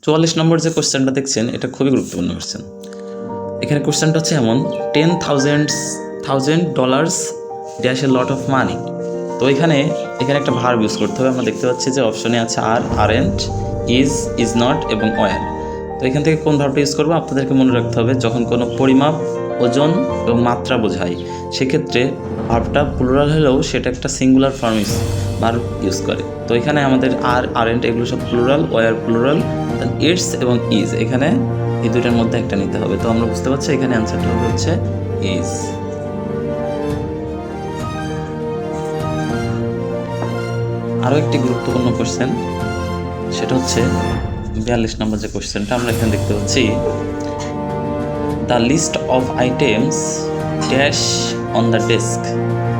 44 নম্বর যে কোশ্চেনটা দেখছেন এটা খুবই গুরুত্বপূর্ণ কোশ্চেন। এখানে কোশ্চেনটা হচ্ছে এমন, $10,000 dash a lot of money. তো এখানে একটা ভার্ব ইউজ করতে হবে। আমরা দেখতে পাচ্ছি যে অপশনে আছে আর, আরেন্ট, ইজ নট এবং ওয়ার। তো এখান থেকে কোন ভার্বটা ইউজ করবো আপনাদেরকে মনে রাখতে হবে, যখন কোনো পরিমাপ, ওজন এবং মাত্রা বোঝায় সেক্ষেত্রে ভার্বটা প্লুরাল হলেও সেটা একটা সিঙ্গুলার ফর্ম ভার্ব ইউজ করে। তো এখানে আমাদের আর, আরেন্ট এগুলো সব plural, were plural, then it's এবং ইজ, এখানে এই দুইটার মধ্যে একটা নিতে হবে। তো আমরা বুঝতে পারছি এখানে অ্যান্সারটা হবে হচ্ছে ইজ। আরও একটি গুরুত্বপূর্ণ কোশ্চেন, সেটা হচ্ছে 42 নম্বর যে কোশ্চেনটা আমরা এখানে দেখতে পাচ্ছি, the list of items dash on the desk.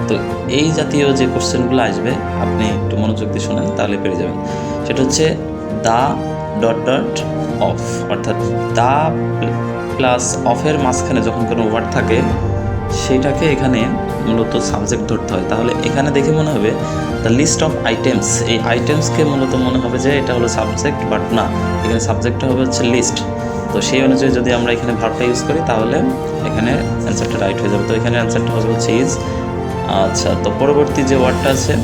তো এই জাতীয় যে কোশ্চেনগুলো আসবে আপনি একটু মনোযোগ দিয়ে শোনেন তাহলে পেরে যাবেন। সেটা হচ্ছে দ্য ডট ডট অফ, অর্থাৎ দ্য প্লাস অফের মাঝখানে যখন কোনো ওয়ার্ড থাকে সেটাকে এখানে মূলত সাবজেক্ট ধরতে হয়। তাহলে এখানে দেখে মনে হবে দ্য লিস্ট অফ আইটেমস, এই আইটেমসকে মূলত মনে হবে যে এটা হলো সাবজেক্ট, বাট না, এখানে সাবজেক্টটা হবে হচ্ছে লিস্ট। তো সেই অনুযায়ী যদি আমরা এখানে ভার্বটা ইউজ করি তাহলে এখানে অ্যান্সারটা রাইট হয়ে যাবে। তো এখানে অ্যান্সারটা হবে হচ্ছে ইজ। আচ্ছা, তো পরবর্তী যে ওয়ার্ডটা আছে